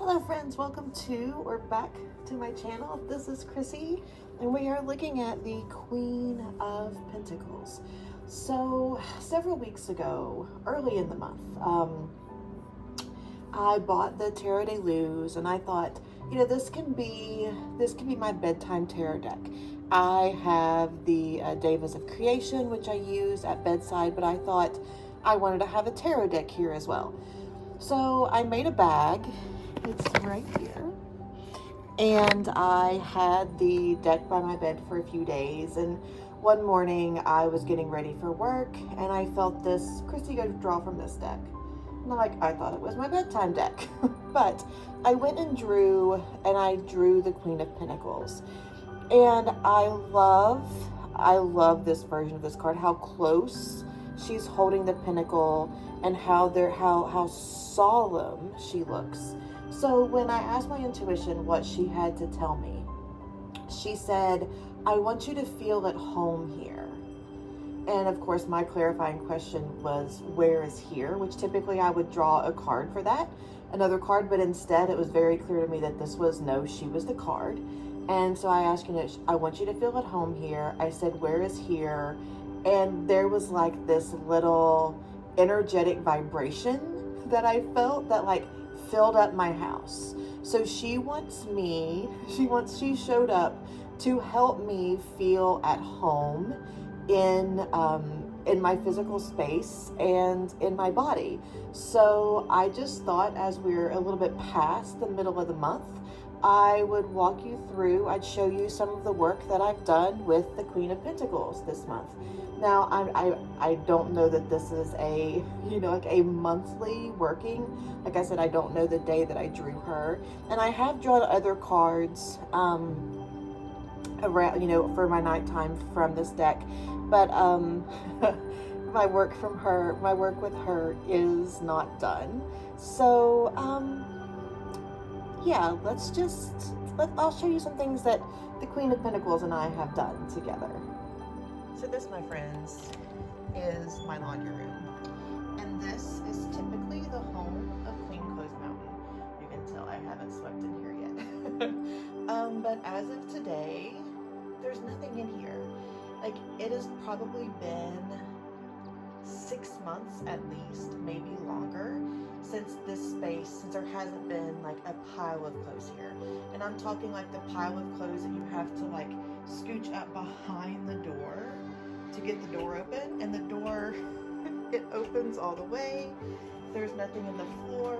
Hello friends, welcome to or back to my channel. This is Chrissy and we are looking at the Queen of Pentacles. So several weeks ago, early in the month, I bought the Tarot de Luz and I thought, you know, this can be my bedtime tarot deck. I have the Devas of Creation, which I use at bedside, but I thought I wanted to have a tarot deck here as well. So I made a bag. It's right here. And I had the deck by my bed for a few days. And one morning I was getting ready for work and I felt this, Chrissy, go draw from this deck. And I thought it was my bedtime deck. But I went and drew the Queen of Pentacles. And I love this version of this card, how close she's holding the pentacle and how solemn she looks. So when I asked my intuition what she had to tell me, she said, I want you to feel at home here. And of course, my clarifying question was, where is here? Which typically I would draw a card for that, another card, but instead it was very clear to me that this was, no, she was the card. And so I asked, I want you to feel at home here. I said, where is here? And there was like this little energetic vibration that I felt that like filled up my house. So she showed up to help me feel at home in my physical space and in my body. So I just thought, as we're a little bit past the middle of the month, I would walk you through, I'd show you some of the work that I've done with the Queen of Pentacles this month. Now, I don't know that this is a, like a monthly working. Like I said, I don't know the day that I drew her. And I have drawn other cards around, for my nighttime from this deck. But my work with her is not done. So, yeah, I'll show you some things that the Queen of Pentacles and I have done together. So this, my friends, is my laundry room. And this is typically the home of Queen Mountain. You can tell I haven't swept in here yet. But as of today, there's nothing in here. Like, it has probably been 6 months at least, maybe longer, since there hasn't been like a pile of clothes here. And I'm talking like the pile of clothes that you have to like scooch up behind the door to get the door open, and the door it opens all the way. There's nothing in the floor.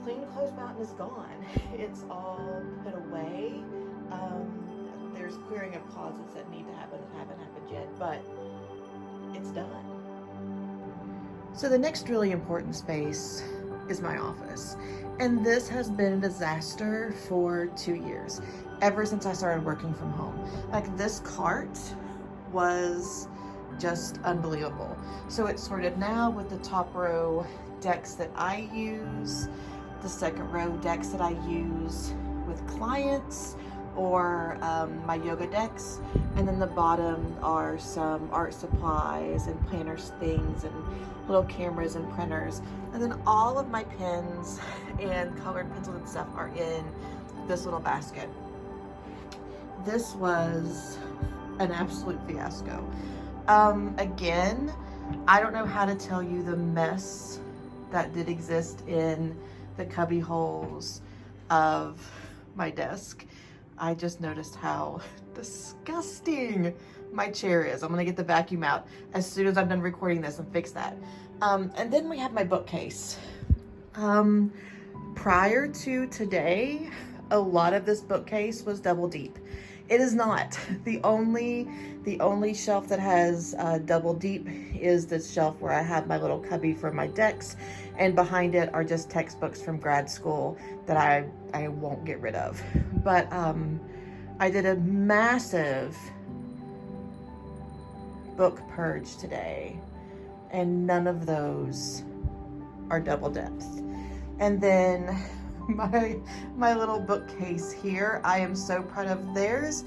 Queen Mountain is gone. It's all put away. There's clearing of closets that need to happen that haven't happened yet, but it's done. So the next really important space is my office. And this has been a disaster for 2 years, ever since I started working from home. Like, this cart was just unbelievable. So it's sorted now with the top row decks that I use, the second row decks that I use with clients, or my yoga decks, and then the bottom are some art supplies and planners things and little cameras and printers, and then all of my pens and colored pencils and stuff are in this little basket. This was an absolute fiasco. Again, I don't know how to tell you the mess that did exist in the cubby holes of my desk. I just noticed how disgusting my chair is. I'm gonna get the vacuum out as soon as I'm done recording this and fix that. And then we have my bookcase. Prior to today, a lot of this bookcase was double deep. It is not. The only shelf that has double deep is this shelf where I have my little cubby for my decks, and behind it are just textbooks from grad school that I won't get rid of. But I did a massive book purge today, and none of those are double depth. And then my little bookcase here, I am so proud of. There's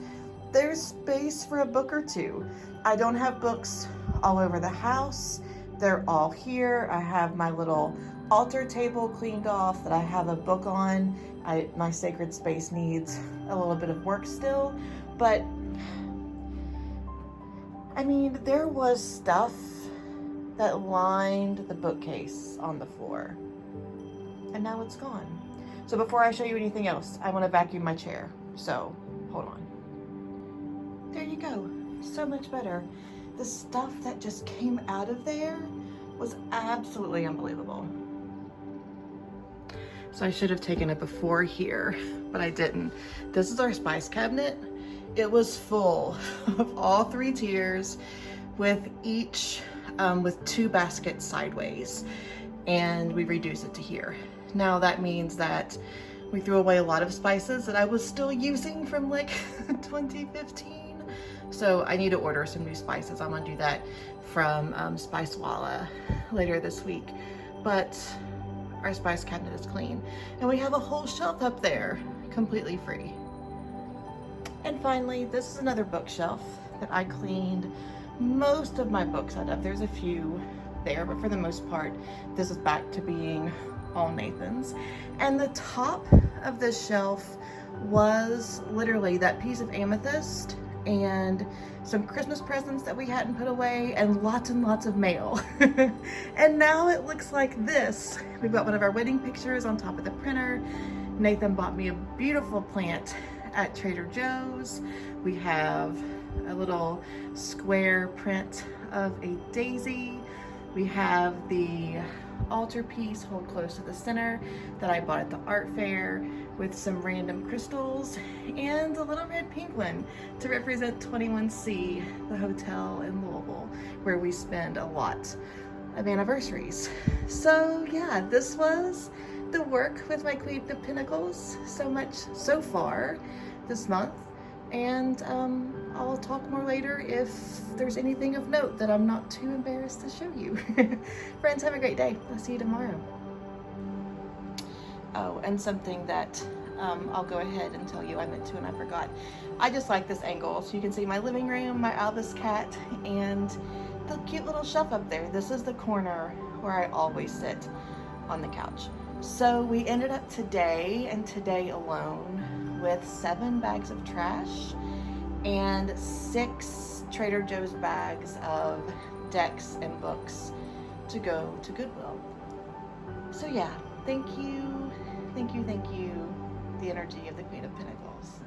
space for a book or two. I don't have books all over the house. They're all here. I have my little altar table cleaned off that I have a book on. My sacred space needs a little bit of work still, but I mean, there was stuff that lined the bookcase on the floor, and now it's gone. So before I show you anything else, I want to vacuum my chair. So hold on. There you go. So much better. The stuff that just came out of there was absolutely unbelievable. So I should have taken it before here, but I didn't. This is our spice cabinet. It was full of all 3 tiers with each, with 2 baskets sideways, and we reduced it to here. Now that means that we threw away a lot of spices that I was still using from like 2015. So I need to order some new spices. I'm gonna do that from Spicewalla later this week. But our spice cabinet is clean. And we have a whole shelf up there, completely free. And finally, this is another bookshelf that I cleaned most of my books out of. There's a few there, but for the most part, this is back to being all Nathan's. And the top of this shelf was literally that piece of amethyst and some Christmas presents that we hadn't put away and lots of mail. And now it looks like this. We've got one of our wedding pictures on top of the printer. Nathan bought me a beautiful plant at Trader Joe's. We have a little square print of a daisy. We have the altarpiece hold close to the center that I bought at the art fair with some random crystals and a little red penguin to represent 21C, the hotel in Louisville, where we spend a lot of anniversaries. So yeah, this was the work with my Queen of Pentacles. So much so far this month. And I'll talk more later if there's anything of note that I'm not too embarrassed to show you. Friends, have a great day. I'll see you tomorrow. Oh, and something that I'll go ahead and tell you I meant to and I forgot. I just like this angle so you can see my living room, my Albus cat, and the cute little shelf up there. This is the corner where I always sit on the couch. So we ended up today, and today alone, with 7 bags of trash and 6 Trader Joe's bags of decks and books to go to Goodwill. So yeah, thank you, the energy of the Queen of Pentacles.